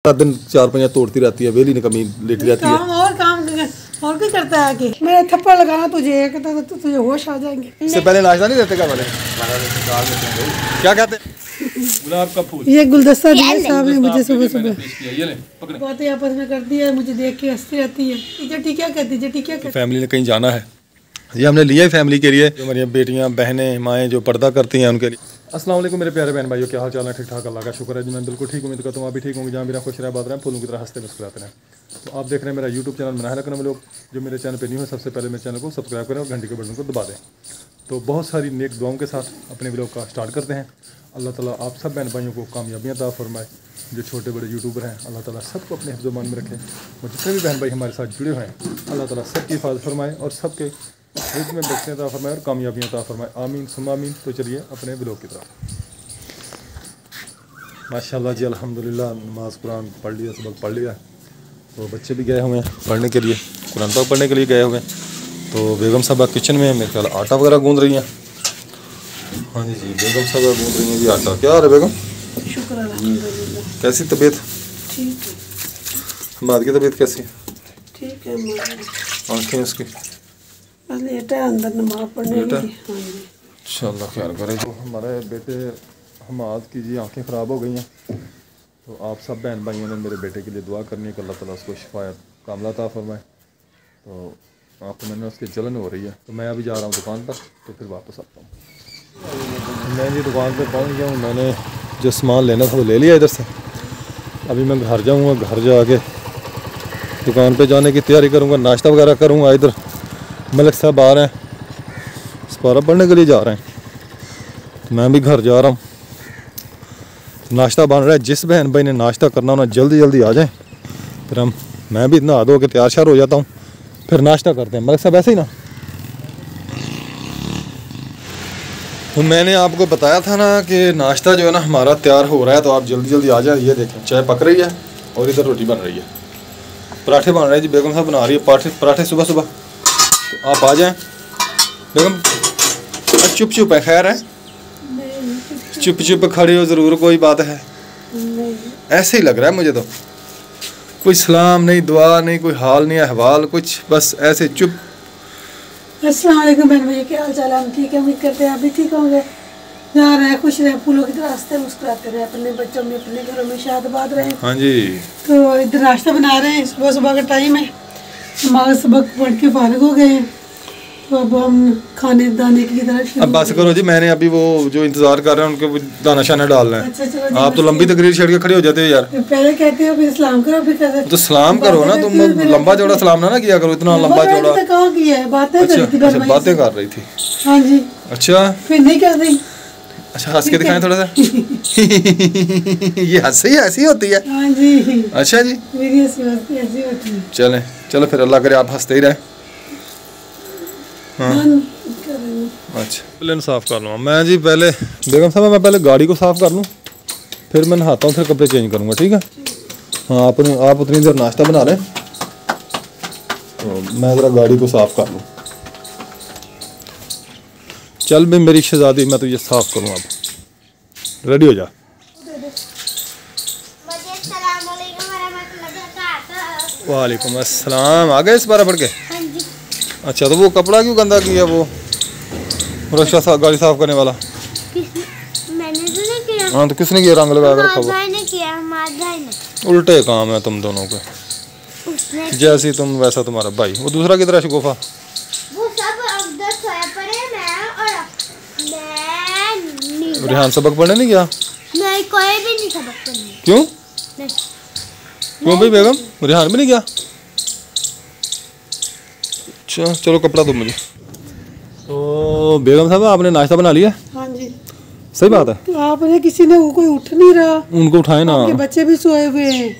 सारा दिन 4-5 तोड़ती रहती है, वेली ने कमी लेटी रहती है। काम और क्या करता है कि मेरा थप्पड़ लगाना तुझे तो तुझे होश आ जाएंगे। इससे पहले नाश्ता नहीं देते क्या वाले? क्या कहते हैं? गुलाब का फूल। ये गुलदस्ता दिया साहब ने मुझे सुबह सुबह। बातें आपस में करती है, मुझे देख के हंसती रहती है। जटी क्या कहती है, जटी क्या कहती है? फैमिली ने कहीं जाना है, ये हमने लिया है फैमिली के लिए, जो हमारी बेटियां बहनें माएँ जो पर्दा करती हैं उनके लिए। अस्सलाम वालेकुम मेरे प्यारे बहन भाइयों, क्या हाल चाल है? ठीक ठाक, अल्लाह का शुक्र है जी, मैं बिल्कुल ठीक, उम्मीद करता हूँ आप भी ठीक होंगे। जहाँ मेरा खुश रहा बात रहे, फूलों की तरह हंसते मुस्कुराते हैं। तो आप देख रहे हैं मेरा यूट्यूब चैनल मनाहिर अकरम लोग। जो मेरे चैनल पे न्यू है, सबसे पहले मेरे चैनल को सब्सक्राइब करें और घंटी के बटन को दबा दें। तो बहुत सारी नेक दुआओं के साथ अपने व्लॉग का स्टार्ट करते हैं। अल्लाह ताला आप सब बहन भाइयों को कामयाबियाँ अता फरमाए। जो छोटे बड़े यूट्यूबर हैं, अल्लाह ताला सबको अपने हिफ्ज़-ओ-मान में रखें। और जितने भी बहन भाई हमारे साथ जुड़े हुए हैं, अल्लाह ताला सबकी हिफाज़त फरमाए और सबके रिज़्क़ में बरकतें अता फरमाए और कामयाबियाँ अता फरमाए। आमीन सुम्मा आमीन। तो चलिए अपने व्लॉग की तरफ। माशाल्लाह जी, अल्हम्दुलिल्लाह, नमाज़ कुरान पढ़ लिया, सबक पढ़ लिया। तो बच्चे भी गए हुए हैं पढ़ने के लिए, कुरान पाक पढ़ने के लिए गए हुए हैं। तो बेगम साहबा किचन में मेरे ख्याल आटा वगैरह गूंद रही हैं। हाँ जी, बेगम साहबा गूंद रही हैं जी आटा। क्या है बेगम? शुक्र अल्हम्दुलिल्लाह। कैसी तबीयत? ठीक है। हमारी की तबीयत कैसी है? ठीक है। आँखें इसकी लेटा अंदर नमाज पढ़ने की। इंशाल्लाह ख्याल करें। तो हमारे बेटे हमाद की जी आँखें ख़राब हो गई हैं। तो आप सब बहन भाइयों ने मेरे बेटे के लिए दुआ करनी है कि अल्लाह ताला उसको शिफायत कामला अता फरमाए। तो आपको मैंने उसकी जलन हो रही है, तो मैं अभी जा रहा हूँ दुकान पर, तो फिर वापस आता हूँ। मैं जी दुकान पर पहुँच गया हूँ। मैंने जो सामान लेना था वो ले लिया इधर से। अभी मैं घर जाऊँगा, घर जाके दुकान पर जाने की तैयारी करूँगा, नाश्ता वगैरह करूँगा। इधर मलिक साहब आ रहे हैं, सपारा पढ़ने के लिए जा रहे हैं, तो मैं भी घर जा रहा हूँ। नाश्ता बन रहा है। जिस बहन भाई ने नाश्ता करना उन्हें जल्दी जल्दी आ जाए, फिर मैं भी नहा धो के तैयार श्यार हो जाता हूँ, फिर नाश्ता करते हैं। मलिक साहब ऐसे ही ना? तो मैंने आपको बताया था ना कि नाश्ता जो है ना हमारा तैयार हो रहा है, तो आप जल्दी जल्दी आ जाए। ये देखें चाय पक रही है और इधर रोटी बन रही है, पराठे बन रहे हैं जी, बेगम साहब बना रही है पराठे सुबह सुबह। तो आप आ जाएँ बेगम। चुप चुप है, खैर है, चुप चुप खड़े हो, ज़रूर कोई बात है? नहीं। ऐसे ही लग रहा है मुझे तो। कोई सलाम नहीं, दुआ नहीं, कोई हाल नहीं, अहवाल कुछ, बस ऐसे चुप। अस्सलाम वालेकुम बहन भैया, क्या हाल चाल है? हम ठीक है, उम्मीद करते हैं आप भी ठीक होंगे। जा रहे हैं खुश रहे, फूलों की तरह हंसते मुस्कुराते रहे, अपने बच्चों में अपने घरों में शादाबाद रहे। हाँ जी। तो इधर नाश्ता बना रहे हैं, सुबह सुबह का टाइम है, हमारा सबक पढ़ के फारिग हो गए हैं। तो अब हम खाने दाने की तरफ अब बस करो जी, मैंने अभी वो जो इंतजार कर रहे हैं उनके दाना शाना डालना है। अच्छा चलो। आप तो लंबी तकरीर छेड़ के खड़े हो जाते हो यार। पहले कहते हो फिर सलाम करो, फिर कहते तो सलाम करो ना, तुम लंबा चौड़ा सलाम ना किया करो, इतना लंबा चौड़ा। कहाँ किया है? बातें कर रही थी, बातें कर रही थी। हाँ जी। अच्छा फिर नहीं कर रही? अच्छा हंस के दिखाएं थोड़ा सा। ये हंसी ऐसी होती है? हाँ जी। अच्छा जी, मेरी ऐसी होती है। चलें चलो फिर, अल्लाह करे आप हंसते ही रहे। हाँ अच्छा, प्लेन साफ़ कर लूँ मैं जी। पहले बेगम साहब मैं पहले गाड़ी को साफ़ कर लूँ, फिर मैं नहाता हूँ, फिर कपड़े चेंज करूँगा, ठीक है? हाँ आप उतनी देर नाश्ता बना रहे, तो मैं ज़रा गाड़ी को साफ़ कर लूँ। चल भी मेरी शहज़ादी, मैं तुझे साफ़ करूँ। अब रेडी हो जा। वालेकुम अस्सलाम। आ गए इस बार पढ़ के? अच्छा, तो वो कपड़ा क्यों गंदा किया? वो रक्षा गाड़ी साफ करने वाला मैंने तो नहीं किया। हाँ तो किसने किया? रंग लगा कर रखा भाई ने किया, हमारे भाई ने। उल्टे काम है तुम दोनों के, जैसी तुम वैसा तुम्हारा भाई। वो दूसरा किधर है शगुफा? वो सब अंदर सोया पड़े, मैं रिहान सबक पढ़ने नहीं गया? नहीं, कोई भी नहीं सबक पढ़ने। क्यों? नहीं। क्यों भाई बेगम, रिहान भी नहीं गया? अच्छा चलो कपड़ा दो मुझे। तो बेगम साहब आपने नाश्ता बना लिया? हाँ जी। सही बात है। तो आपने किसी ने कोई उठ नहीं रहा, उनको उठाए ना। आपके बच्चे भी सोए हुए हैं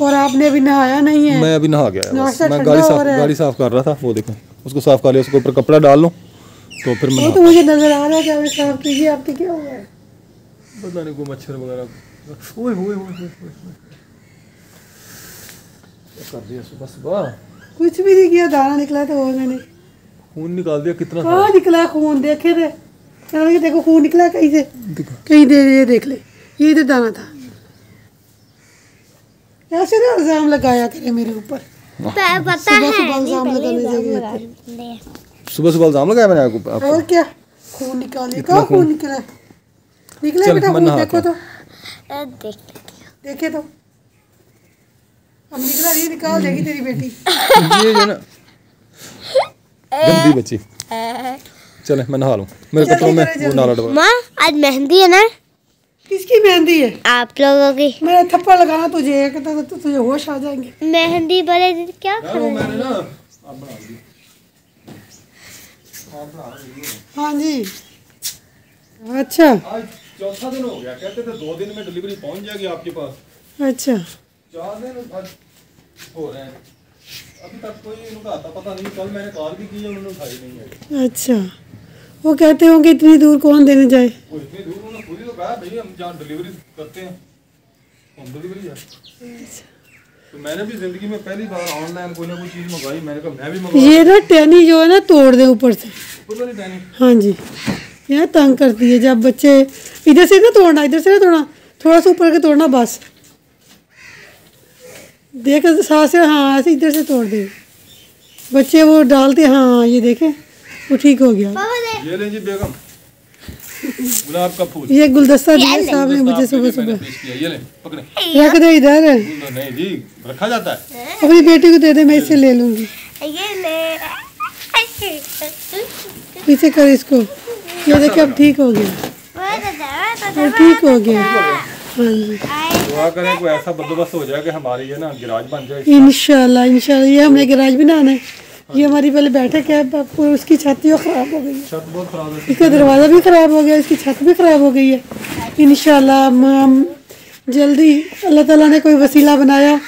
और आपने अभी नहाया नहीं है। मैं अभी नहा गया, मैं गाड़ी साफ कर रहा था। वो देखो उसको साफ कर लिया, उसके ऊपर कपड़ा डाल लूँ तो फिर मैं। तो मुझे नजर आ रहा है कि आपने साफ कीजिए। आपके क्या हुआ है? पता नहीं, कोई मच्छर वगैरह। ओए होए होए कर दिया सुबह सुबह। कुछ भी नहीं किया, दाना निकला तो मैंने खून निकाल दिया। कितना कहाँ निकला खून? देखे थे, देखो खून निकला कहीं से, कहीं दे ये देख ले, ये इधर दाना था। ऐसे ना इल्जाम लगाया करे मेरे ऊपर। पता सुबह है सुबह इल्जाम लगाने चाहिए। सुबह सुबह इल्जाम लगाया मैंने आपको। और क्या खून निकालिए, कहाँ खून निकला निकले चल, बेटा मैं खून, नहा देखो तो देख देखे तो अब निकला नहीं, निकाल देगी तेरी बेटी। ये जो ना गंदी बच्ची। चले मैं नहा लूँ, मेरे जल्दी कपड़ों में करो, वो नाला डबा। माँ आज मेहंदी है ना किसकी मेहंदी है? आप लोगों की। मैं थप्पड़ लगाना तुझे तो तुझे होश आ जाएंगे। मेहंदी बोले दीदी क्या यार वो मैंने ना आप बना दी। हाँ जी अच्छा आज चौथा दिन हो गया, कहते थे 2 दिन में डिलीवरी पहुंच जाएगी आपके पास। अच्छा 4 दिन आज हो रहे हैं, अभी तक कोई इनका आता पता नहीं। कल मैंने कॉल भी की है, उन्होंने उठाई नहीं है। अच्छा वो कहते होंगे इतनी दूर कौन देने जाए। वो इतनी दूर उन्होंने खुद ही तो कहा भैया हम जहाँ डिलीवरी करते हैं होम डिलीवरी है। तो मैंने भी जिंदगी में पहली बार ऑनलाइन कोई ना कोई चीज़ मंगाई। मैंने कहा मैं भी मंगवा। ये ना टहनी जो है ना तोड़ दे ऊपर से। पता नहीं टहनी। हाँ जी यह तंग करती है जब बच्चे इधर से ना तोड़ना, इधर से ना तोड़ना, थोड़ा सा ऊपर के तोड़ना बस। देख साथ से, हाँ ऐसे इधर से तोड़ दे बच्चे वो डालते। हाँ ये देखे वो ठीक हो गया। ये ले जी बेगम गुलाब का फूल। ये गुलदस्ता दिया साहब ने मुझे सुबह सुबह। पेश किया, ये ले पकड़े। रख दे इधर, नहीं जी रखा जाता है। अपनी बेटी को दे दे, मैं इससे ले लूंगी। ये ले पीछे कर इसको। ये देखे अब ठीक हो गया, अब ठीक हो गया। हाँ जी दुआ करें कोई ऐसा बंदोबस्त हो जाए कि हमारी ये ना गिराज बन जाए। इंशाल्लाह इंशाल्लाह। ये हमने गैराज बनाना है। ये हमारी पहले बैठक है, आपको उसकी छत ही खराब हो गई है, छत बहुत खराब है। इसका दरवाज़ा भी खराब हो गया, इसकी छत भी खराब हो गई है। इंशाल्लाह हम जल्दी, अल्लाह ताला ने कोई वसीला बनाया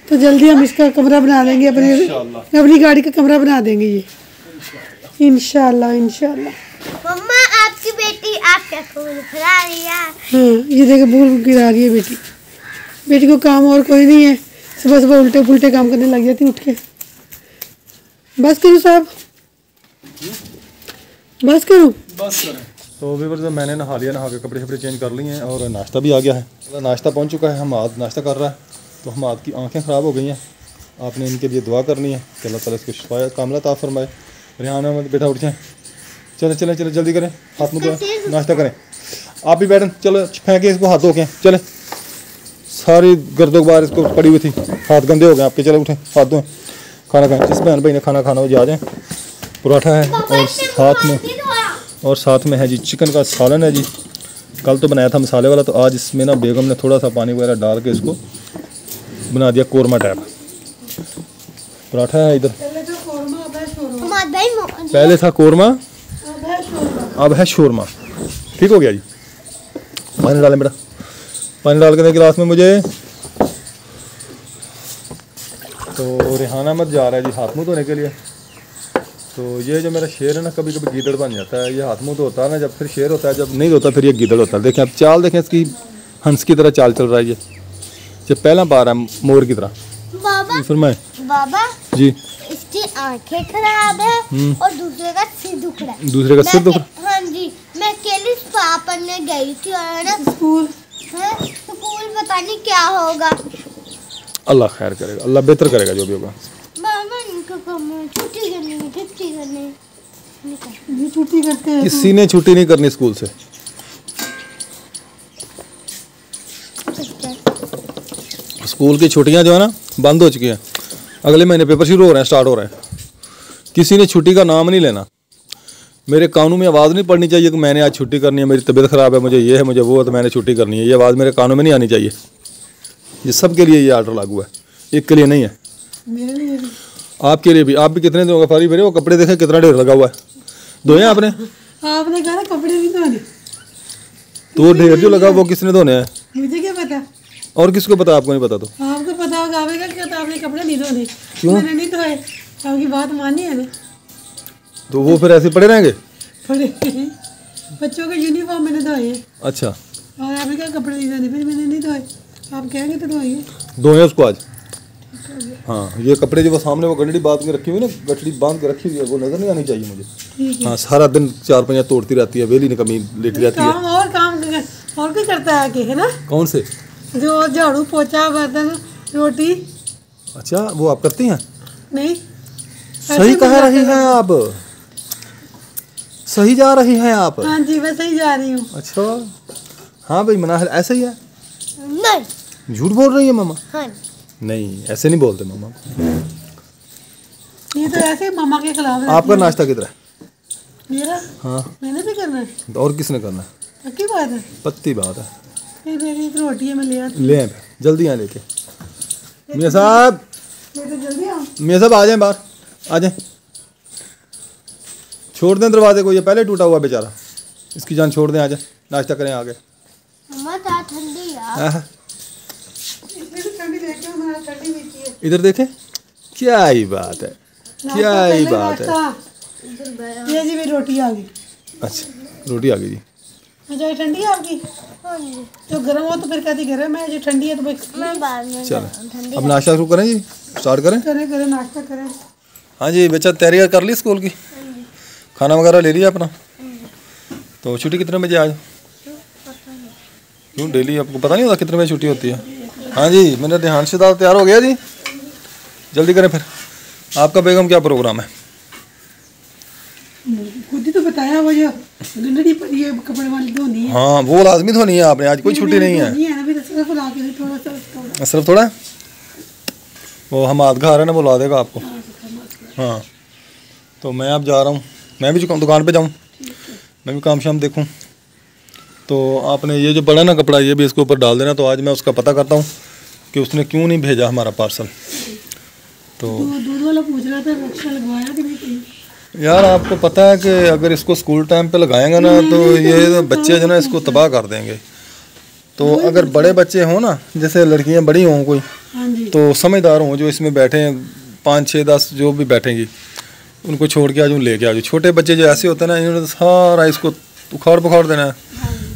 तो जल्दी हम इसका कमरा बना लेंगे, अपनी गाड़ी का कमरा बना देंगे ये इंशाल्लाह इंशाल्लाह। मम्मा आपकी बेटी आपका फूल फुला दिया। हाँ ये देखो भूल गिरा रही है बेटी। बेटी को काम और कोई नहीं है, सुबह सुबह उल्टे पुल्टे काम करने लग जाती उठ के। बस करूँ साहब, बस करूँ? बस करें। तो व्यूअर्स मैंने नहा लिया, नहा के कपड़े शपड़े चेंज कर लिए हैं और नाश्ता भी आ गया है। नाश्ता पहुंच चुका है, हमाद नाश्ता कर रहा है। तो हमाद की आंखें ख़राब हो गई हैं, आपने इनके लिए दुआ करनी है कि अल्लाह ताला इसको शिफा कामला अता फरमाए। रेहान अहमद बेटा उठ जाए, चले चले चले जल्दी करें, हाथ मुँह धोएं, नाश्ता करें। आप भी बैठें, चलो फेंके इसको, हाथ धो के चले। सारी गर्दो गुबार इसको पड़ी हुई थी, हाथ गंदे हो गए आपके। चलो उठें, हाथ धोएं, खाना खाएं। जिस बहन भाई ने खाना खाना हो जा जाएँ। पराठा है और साथ में है जी चिकन का सालन है जी। कल तो बनाया था मसाले वाला, तो आज इसमें ना बेगम ने थोड़ा सा पानी वगैरह डाल के इसको बना दिया कोरमा टाइप। पराठा है इधर, पहले था कोरमा अब है शोरमा। ठीक हो गया जी। पानी डालें बेटा, पानी डाल के दे गिलास में मुझे। तो रेहाना मत जा रहा है जी हाथ मुँह धोने के लिए। तो ये जो मेरा शेर है ना, कभी कभी गीदड़ बन जाता है। ये हाथ मुँह धोता है ना जब, फिर शेर होता है, जब नहीं धोता फिर ये गीदड़ होता है। देखें आप चाल देखें इसकी, हंस की तरह चाल चल रहा है ये पहला बार है मोर की तरह। बाबा फरमाए बाबा जी। इसकी आंखें खराब है और दूसरे का सिर दुख रहा है। दूसरे का सिर दुख रहा? हाँ जी, मैं अकेली स्पा पढ़ने गई थी और ना स्कूल पता नहीं क्या होगा। अल्लाह खैर करेगा, अल्लाह बेहतर करेगा जो भी होगा। बाबा इनको छुट्टी करनी ये छुट्टी करते हैं। किसी ने छुट्टी नहीं करनी स्कूल से। स्कूल की छुट्टियां जो है ना बंद हो चुकी हैं। अगले महीने पेपर शुरू हो रहे हैं, स्टार्ट हो रहे हैं। किसी ने छुट्टी का नाम नहीं लेना। मेरे कानों में आवाज़ नहीं पड़नी चाहिए कि मैंने आज छुट्टी करनी है, मेरी तबीयत ख़राब है, मुझे ये है मुझे वो है तो मैंने छुट्टी करनी है। ये आवाज़ मेरे कानों में नहीं आनी चाहिए। ये सब के लिए ये आर्डर लागू है, एक के लिए नहीं है। मेरे लिए भी, आपके लिए भी। आप भी कितने दिनों का फारी भरे, वो कपड़े देखे कितना ढेर लगा हुआ है। धोए आपने? आपने कहा ना कपड़े नहीं धोने, तो वो ढेर जो लगा वो किसने धोने हैं? मुझे क्या पता। और किसको पता? आपको नहीं पता? तो आपको पता होगा, आपने क्या तो आपने कपड़े नहीं धोने। क्यों? मैंने नहीं धोए, आपकी बात मानी है ना। तो वो फिर ऐसे पड़े रहेंगे? पड़े बच्चों के यूनिफॉर्म मैंने धोए। अच्छा, और आपने क्या कपड़े नहीं धोने, फिर मैंने नहीं धोए। आप कहेंगे तो धोइए। धोए उसको आज। हाँ, ये कपड़े जो वो सामने वो गठड़ी बांध के रखी हुई है ना, गठड़ी बांध के रखी हुई है, वो नजर नहीं आनी चाहिए मुझे। ठीक है। हाँ, सारा दिन 4 तोड़ती रहती है, वेली कमी लेटी रहती है। काम और कोई करता है कि, है ना? कौन से? जो झाड़ू पोछा बर्तन रोटी। अच्छा, वो आप करती हैं? नहीं, सही कह रही हैं आप, सही जा रही हैं आप। हाँ जी, मैं सही जा रही हूँ। अच्छा, हाँ भाई मना है, ऐसा ही है। नहीं। झूठ बोल रही है मामा? हाँ। नहीं, ऐसे नहीं बोलते मामा। ये तो ऐसे ही मामा के खिलाफ है। आपका नाश्ता किधर है? मेरा? हाँ, मैंने भी करना है। और किसने करना है? पक्की बात है। पत्ती बात है। फिर मेरी एक रोटी है, मैं ले आती ले आए, जल्दी यहाँ लेके। मियाँ साहब, हूँ। तो जल्दी आओ। मियाँ साहब आ जाएं बाहर, आ जाएं। छोड़ दें दरवाजे को, ये पहले टूटा हुआ बेचारा, इसकी जान छोड़ दें, आ जाए नाश्ता करें आगे। मम्मा चाय ठंडी यार। हाँ, इसमें भी ठंडी देखते हो, मैंने ठंडी पीती है। इधर देखें, क्या ही बात है, क्या ही बात है। ये जी मेरी रोटी आ गई। अच्छा, रोटी आ गई जी। चाय ठंडी है आपकी? हाँ जी। जो गर्म हो तो फिर कहती गर्म है, जो ठंडी है तो भाई मैं बाद में चलो ठंडी। अब नाश्ता शुरू करें जी, स्टार्ट करें। करें करें नाश्ता करें। हाँ जी बच्चा, तैयारी कर ली स्कूल की? खाना वगैरह ले लिया अपना? तो छुट्टी कितने बजे आज? क्यों डेली आपको पता नहीं होता कितने बजे छुट्टी होती है? हाँ जी, मेरा ध्यान से तैयार हो गया जी, जल्दी करें फिर। आपका बेगम क्या प्रोग्राम है? खुद ही तो बताया, वो जो गंदगी पड़ी है कपड़े वाली धोनी है। हाँ, वो लाजमी धोनी है आपने, आज कोई छुट्टी नहीं है। धोनी है ना, फिर सिर्फ ला के थोड़ा सा सिर्फ थोड़ा, वो हम आध खा रहे हैं ना, वो ला देगा आपको। हाँ, तो मैं अब जा रहा हूँ, मैं भी दुकान पे जाऊँ, मैं भी काम शाम देखूँ। तो आपने ये जो बड़ा ना कपड़ा, ये भी इसके ऊपर डाल देना। तो आज मैं उसका पता करता हूँ कि उसने क्यों नहीं भेजा हमारा पार्सल। तो दूध वाला पूछ रहा था रक्षा लगवाया कि नहीं कहीं? यार आपको पता है कि अगर इसको स्कूल टाइम पे लगाएंगे ना तो ये बच्चे जो ना इसको तबाह कर देंगे। तो अगर बड़े बच्चे हों ना, जैसे लड़कियां बड़ी हों कोई, हाँ जी। तो समझदार हों, जो इसमें बैठे हैं 5, 6, 10 जो भी बैठेंगी, उनको छोड़ के आज लेके आ जाओ। छोटे बच्चे जो ऐसे होते हैं ना, इन्होंने तो सारा इसको उखाड़ पखाड़ देना है,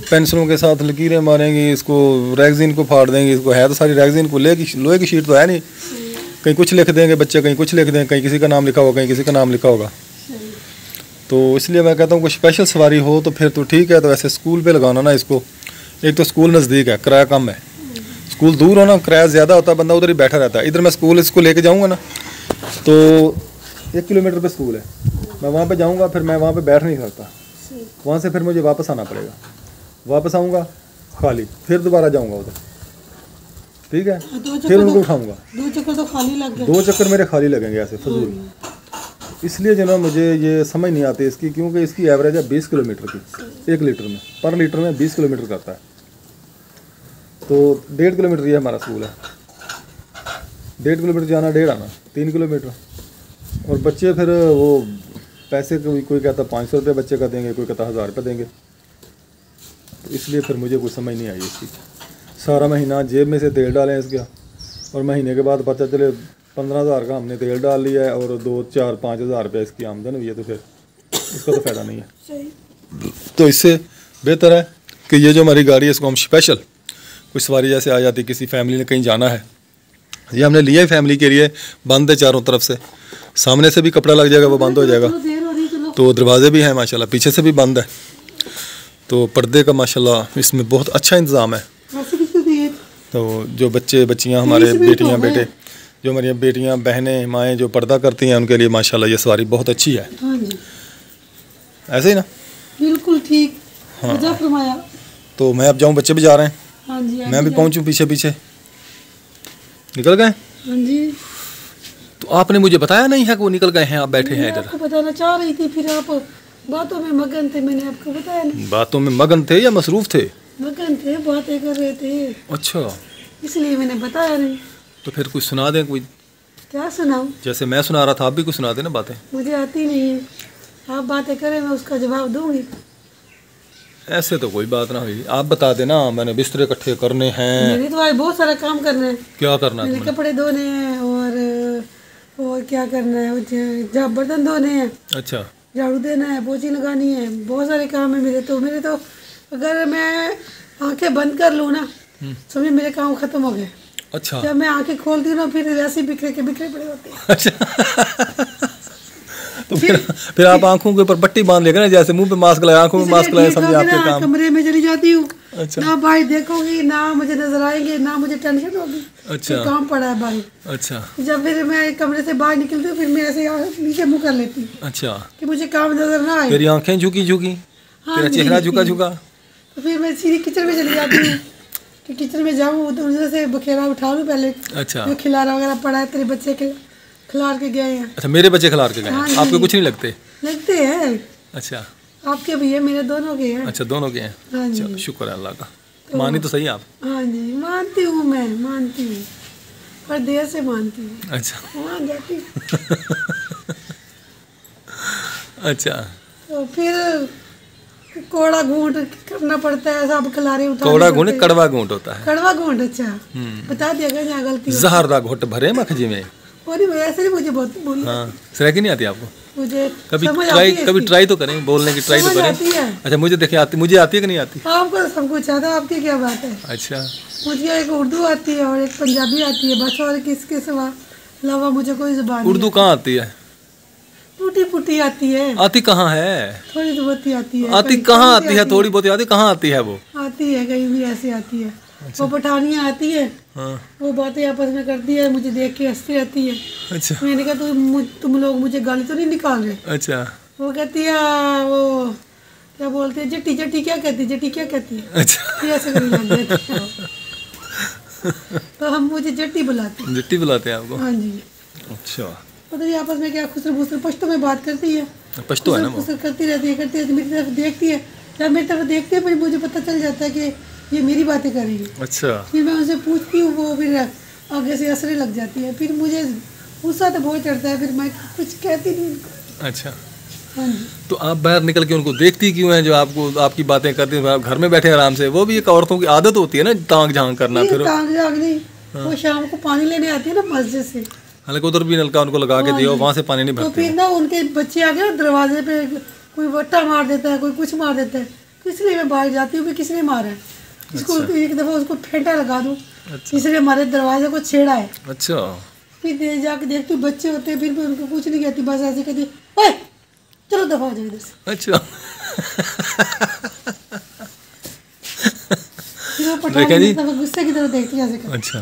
पेंसिलों के साथ लकीरें मारेंगी, इसको रैगजीन को फाड़ देंगी। इसको है तो सारी रैगजीन को लोहे की शीट तो है नहीं, कहीं कुछ लिख देंगे बच्चे, कहीं कुछ लिख देंगे, कहीं किसी का नाम लिखा होगा, कहीं किसी का नाम लिखा होगा। तो इसलिए मैं कहता हूँ कोई स्पेशल सवारी हो तो फिर तो ठीक है। तो ऐसे स्कूल पे लगाना ना इसको, एक तो स्कूल नज़दीक है, किराया कम है। स्कूल दूर हो ना, किराया ज़्यादा होता है, बंदा उधर ही बैठा रहता है। इधर मैं स्कूल इसको लेके जाऊँगा ना, तो 1 किलोमीटर पे स्कूल है, मैं वहाँ पे जाऊँगा, फिर मैं वहाँ पे बैठ नहीं सकता, वहाँ से फिर मुझे वापस आना पड़ेगा। वापस आऊँगा खाली, फिर दोबारा जाऊँगा उधर, ठीक है, फिर उनको उठाऊँगा। 2 चक्कर तो खाली लग गए। 2 चक्कर मेरे खाली लगेंगे ऐसे फजूल। इसलिए जो ना मुझे ये समझ नहीं आती इसकी, क्योंकि इसकी एवरेज है 20 किलोमीटर की 1 लीटर में, पर लीटर में 20 किलोमीटर करता है। तो 1.5 किलोमीटर ये हमारा स्कूल है, 1.5 किलोमीटर जाना, 1.5 आना, 3 किलोमीटर। और बच्चे फिर वो पैसे कोई कहता 500 रुपये बच्चे का देंगे, कोई कहता 1000 रुपये देंगे। तो इसलिए फिर मुझे कुछ समझ नहीं आई इसकी। सारा महीना जेब में से तेल डालें इसका, और महीने के बाद पता चले 15,000 का हमने तेल डाल लिया है और 2, 4, 5 हज़ार रुपये इसकी आमदन हुई है, तो फिर इसका तो फ़ायदा नहीं है। तो इससे बेहतर है कि ये जो हमारी गाड़ी है इसको हम स्पेशल कोई सवारी जैसे आ जाती, किसी फैमिली ने कहीं जाना है, ये हमने लिया है फैमिली के लिए, बंद है चारों तरफ से, सामने से भी कपड़ा लग जाएगा वो बंद हो जाएगा, तो दरवाजे भी हैं माशाल्लाह, पीछे से भी बंद है, तो पर्दे का माशाल्लाह इसमें बहुत अच्छा इंतज़ाम है। तो जो बच्चे बच्चियाँ हमारे बेटियाँ बेटे, जो हमारी बेटियाँ बहनें माएँ जो पर्दा करती हैं, उनके लिए माशाल्लाह ये सवारी बहुत अच्छी है। हाँ जी, ऐसे ही ना, बिल्कुल ठीक। हाँ, फरमाया। तो मैं अब जाऊँ, बच्चे भी जा रहे हैं। हाँ जी, मैं भी पहुँचूँ, पीछे पीछे निकल गए। हाँ जी, तो आपने मुझे बताया नहीं है कि वो निकल गए हैं, आप बैठे हैं इधर। आपको बताना चाह रही थी, फिर आप बातों में मगन थे, मैंने आपको बताया नहीं। बातों में मगन थे या मसरूफ थे? मगन थे, बातें कर रहे थे। अच्छा, इसलिए मैंने बताया नहीं। तो फिर कुछ सुना दें, कोई क्या सुनाऊं? जैसे मैं सुना रहा था, आप भी कुछ सुना देना बातें। मुझे आती नहीं है, आप बातें करें मैं उसका जवाब दूंगी। ऐसे तो कोई बात ना हुई, आप बता देना। मैंने बिस्तर इकट्ठे करने हैं। मैंने तो आज बहुत सारा काम करना है। क्या करना है? मैंने कपड़े धोने हैं और क्या करना है, जब बर्तन धोने हैं, अच्छा, झाड़ू देना है, पोछी लगानी है, बहुत सारे काम है मेरे तो अगर मैं आंखें बंद कर लूँ ना, समझे मेरे काम खत्म हो गए। अच्छा, जब मैं आंखें खोलती हूँ ना, फिर ऐसे बिखरे पड़े होते हैं। अच्छा तो फिर आप आंखों के ऊपर पट्टी बांध लेगा ना, जैसे मुंह पे मास्क लगाए, आंखों में मास्क लगाए, समझे आपके काम। कमरे में चली जाती हूँ। अच्छा, ना भाई देखोगी, ना मुझे नजर आएंगे, ना मुझे टेंशन होगी। अच्छा। काम पड़ा है बाहर। अच्छा। जब फिर मैं कमरे से बाहर निकलती हूँ फिर मैं ऐसे नीचे मुँह कर लेती हूँ अच्छा, कि मुझे काम नजर ना आए। तेरी आंखें झुकी झुकी, हाँ तेरा जी। चेहरा झुका झुका। तो फिर मैं सीधी किचन में चली जाती हूँ कि किचन में जाऊँ तो उधर से बखेरा उठा लूँ पहले। अच्छा। जो खिलारा वगैरह पड़ा है, तेरे बच्चे खिलार के गए हैं। अच्छा, मेरे बच्चे खिलार के गए हाँ हैं, जी। आपके कुछ नहीं लगते? लगते हैं, अच्छा। आपके भी है, मेरे दोनों के हैं। अच्छा, दोनों के हैं। हाँ जी। चलो, शुक्र है अल्लाह का। मानी तो सही आप। हाँ जी, मानती हूँ, मैं मानती हूँ, पर देर से मानती हूँ। अच्छा। मान जाती हूँ। अच्छा, तो फिर कोड़ा घूंट करना पड़ता है, सब खिलारे उठाने कौड़ा पड़ते घूंट हैं। कड़वा घूंट होता है। कड़वा घूंट, अच्छा बता दिया गया जहाँ गलती हो। जहरदा घुट भरे मखजी में। और नहीं, ऐसे नहीं मुझे बहुत बोली, हाँ, सराकी नहीं आती आपको? मुझे कभी समझ ट्राई, आती है कभी इसकी। ट्राई तो करें, बोलने की ट्राई तो समझ करें। आती है। अच्छा, मुझे देखिए आती, मुझे आती है कि नहीं आती? आपको सब कुछ आता है, आपकी क्या बात है। अच्छा। मुझे एक उर्दू आती है और एक पंजाबी आती है बस, और किसके अलावा मुझे कोई जुबान उर्दू कहाँ आती है? टूटी फूटी आती है, आती कहाँ है? थोड़ी बहुत ही आती है। आती कहीं कहाँ थोड़ी आती है? थोड़ी बहुत आती कहाँ आती है वो? आती है, कहीं भी ऐसे आती है। वो पठानियाँ आती है, हाँ। वो बातें आपस में करती है, मुझे देख के हंसती रहती है। अच्छा। मैंने कहा तुम लोग मुझे गाली तो नहीं निकाल रहे? अच्छा। वो कहती है, वो क्या बोलते हैं, जट्टी जट्टी क्या कहती है, जट्टी क्या कहती है, अच्छा। फिर ऐसे करने लग जाती है। तो हम मुझे जट्टी बुलाते हैं। जिट्टी बुलाते हैं आपको? हाँ जी। अच्छा, पता नहीं आपस में क्या खुसर बुसर पश्तो में बात करती है, पश्तो है ना वो? खुसर करती रहती है, मेरी तरफ देखती है। जब मेरी तरफ देखती है फिर मुझे पता चल जाता है कि ये मेरी बातें कर रही है। अच्छा। फिर मैं उनसे पूछती हूँ, वो फिर आगे से हंसने लग जाती है। फिर मुझे गुस्सा तो बहुत चढ़ता है, फिर मैं कुछ कहती नहीं उनको। अच्छा, हाँ जी। तो आप बाहर निकल के उनको देखती क्यों हैं, जो आपको आपकी बातें करते हैं? आप घर में बैठे आराम से, वो भी एक औरतों की आदत होती है ना, तांग झांग करना। नहीं, फिर टांग जाग नहीं, वो शाम को पानी लेने आती है ना मस्जिद से, हालांकि उधर भी नलका उनको लगा के हाँ दिया, जी। वहाँ से पानी नहीं तो भरते। फिर ना उनके बच्चे आ गए दरवाजे पे, कोई वट्टा मार देता है, कोई कुछ मार देता है, तो इसलिए मैं बाहर जाती हूँ कि किसने मारा है इसको। एक दफ़ा उसको फेंटा लगा दूँ, इसलिए हमारे दरवाजे को छेड़ा है। अच्छा। फिर जाके देखती हूँ बच्चे होते हैं, फिर मैं उनको कुछ नहीं कहती, बस ऐसे कहती, ओए चलो दफा हो जाओ इधर से। अच्छा। फिर वो देखा जी? पठान गुस्से की तरह देखती है ऐसे करके। अच्छा।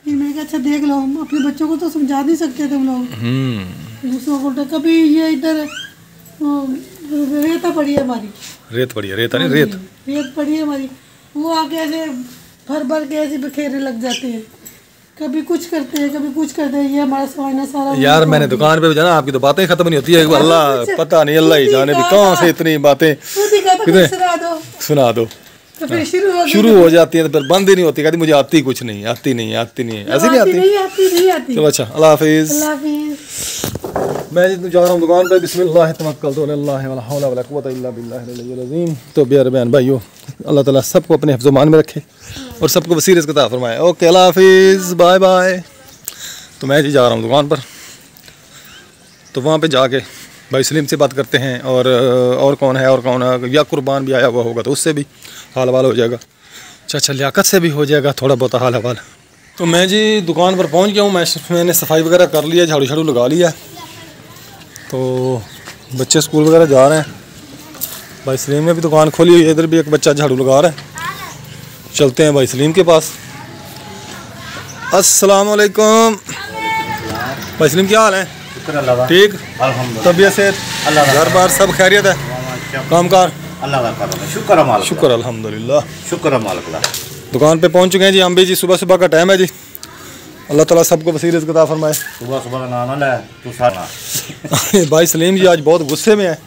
फिर मैंने कहा अच्छा देख लो, हम अपने बच्चों को तो समझा नहीं सकते तुम लोग, दूसरों को तो कभी ये इधर रेता पड़ी है हमारी, रेत पड़ी है, रेता नहीं रेत। रेत पड़ी है हमारी, वो आके ऐसे भर भर के ऐसे बिखेरने लग जाते हैं, कभी कुछ करते हैं कभी कुछ करते हैं। ये हमारा समाना सारा यार मैंने दुकान पे भी जाना, आपकी तो बातें खत्म नहीं होती है। अल्लाह पता नहीं, अल्लाह ही जाने भी कहाँ से इतनी बातें खुद ही कहता कितने- सुना दो, सुना दो। तो फिर शुरू हो जाती है तो फिर बंद ही नहीं होती, कहती मुझे आती कुछ नहीं, आती नहीं, आती नहीं, ऐसी नहीं आती। नहीं आती। चलो अच्छा, अल्लाह हाफिज। अल्लाह हाफिज। मैं जा रहा हूँ दुकान पे। बिस्मिल्लाह तवक्कलतु अल्लाह वला हौला वला कुव्वता इल्ला बिल्लाहिल अलिय्यिल अज़ीम। तो प्यारे बहन भाइयों, अल्लाह ताला सबको अपने हिफ्ज़ मान में रखे और सबको वसीर रिज़्क़ अता फरमाए। ओके, अल्लाह हाफिज़, बाय बाय। तो मैं जी जा रहा हूँ दुकान पर, तो वहाँ पे जाके भाई सलीम से बात करते हैं, और कौन है, और कौन है, या कुर्बान भी आया हुआ होगा तो उससे भी हाल हवाल हो जाएगा, चाचा लियाकत से भी हो जाएगा थोड़ा बहुत हाल हवाल। तो मैं जी दुकान पर पहुँच गया हूँ। मैंने सफाई वगैरह कर लिया, झाड़ू झाड़ू लगा लिया। तो बच्चे स्कूल वगैरह जा रहे हैं, भाई सलीम ने भी दुकान खोली हुई है, इधर भी एक बच्चा झाड़ू लगा रहा है। चलते हैं भाई सलीम के पास। अस्सलाम वालेकुम भाई सलीम, क्या हाल है? ठीक, तबीयत से, घर बार सब खैरियत है? काम कार शुक्र है मालिक, शुक्र अल्हम्दुलिल्लाह, शुक्र है मालिक दा। दुकान पे पहुंच चुके हैं जी हम भी जी। सुबह सुबह का टाइम है जी। अल्लाह ताला सबको वसीर रिज़्क़ अता फरमाए। सुबह सुबह का नाना ले तू सारा भाई सलीम जी आज बहुत गुस्से में है,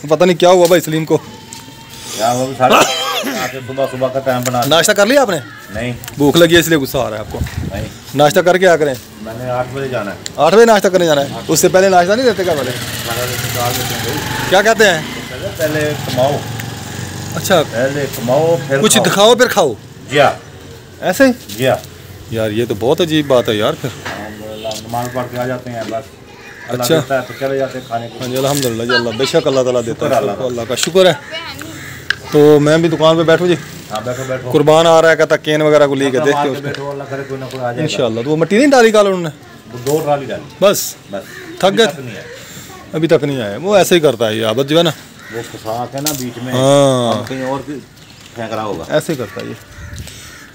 पता नहीं क्या हुआ भाई सलीम को। क्या वो सारा आके सुबह सुबह का टाइम बना। नाश्ता कर लिया आपने? नहीं भूख लगी है इसलिए गुस्सा आ रहा है आपको। नहीं, नाश्ता करके क्या करें? मैंने 8 बजे जाना है। 8 बजे नाश्ता करने जाना है? उससे पहले नाश्ता नहीं देते क्या वाले? क्या कहते हैं? पहले कमाओ, अच्छा, पहले कमाओ फिर कुछ खाओ। दिखाओ फिर खाओ, जी हाँ, ऐसे? जी हाँ। यार ये तो बहुत अजीब बात है यार। फिर नमाज पढ़ के आ जाते हैं बस। अल्लाह अच्छा। देता है तो चले जाते हैं खाने को। हाँ जी, अल्हम्दुलिल्लाह जी, अल्लाह बेशक अल्लाह ताला देता है, शुक्र अल्लाह सबको अल्लाह का शुक्र है। तो मैं भी दुकान पे बैठूँ जी, हाँ बैठो बैठो, कुर्बान आ रहा है, कहता केन वगैरह को लेके मार देखते के उसको बैठो, अल्लाह करे कोई ना कोई आ जाएगा। इंशाल्लाह। तो वो मिट्टी नहीं डाली कल उन्होंने? 2 ट्राली डाली बस बस, थक अभी गए? तक नहीं है। अभी तक नहीं आया, वो ऐसे ही करता है ये आबद जो है ना, वो फंसा के ना बीच में हाँ। हम कहीं और भी फेंक रहा होगा। ऐसे ही करता है ये।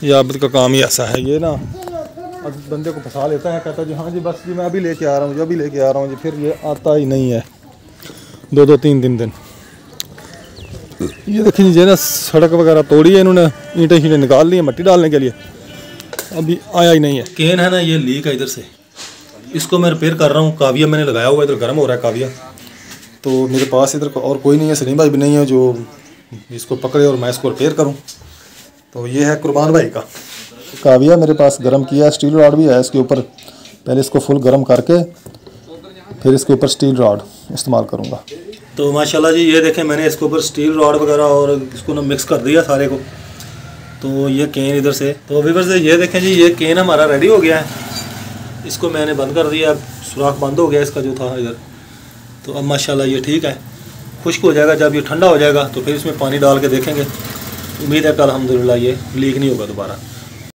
ये आबिद का काम ही ऐसा है, ये ना अब बंदे को फंसा लेता है, कहता है जी हाँ जी बस जी मैं अभी लेके आ रहा हूँ जी, अभी लेके आ रहा हूँ जी, फिर ये आता ही नहीं है 2-2 3-3 दिन। ये देखिए जी ना सड़क वगैरह तोड़ी है इन्होंने, ईंटें शीटें निकाल ली है मट्टी डालने के लिए, अभी आया ही नहीं है। केन है ना ये लीक है इधर से, इसको मैं रिपेयर कर रहा हूँ। काविया मैंने लगाया हुआ है, इधर गर्म हो रहा है काविया, तो मेरे पास इधर और कोई नहीं है, सलीम भाई भी नहीं है जो इसको पकड़े और मैं इसको रिपेयर करूँ। तो ये है कुर्बान भाई का काविया मेरे पास गर्म किया, स्टील रॉड भी है इसके ऊपर, पहले इसको फुल गर्म करके फिर इसके ऊपर स्टील रॉड इस्तेमाल करूँगा। तो माशाल्लाह जी ये देखें मैंने इसके ऊपर स्टील रॉड वगैरह और इसको ना मिक्स कर दिया सारे को। तो ये केन इधर से, तो व्यूअर्स ये देखें जी ये केन हमारा रेडी हो गया है, इसको मैंने बंद कर दिया, सुराख बंद हो गया इसका जो था इधर। तो अब माशाल्लाह ये ठीक है, खुश्क हो जाएगा, जब ये ठंडा हो जाएगा तो फिर इसमें पानी डाल के देखेंगे, उम्मीद है कल अल्हम्दुलिल्लाह ये लीक नहीं होगा दोबारा।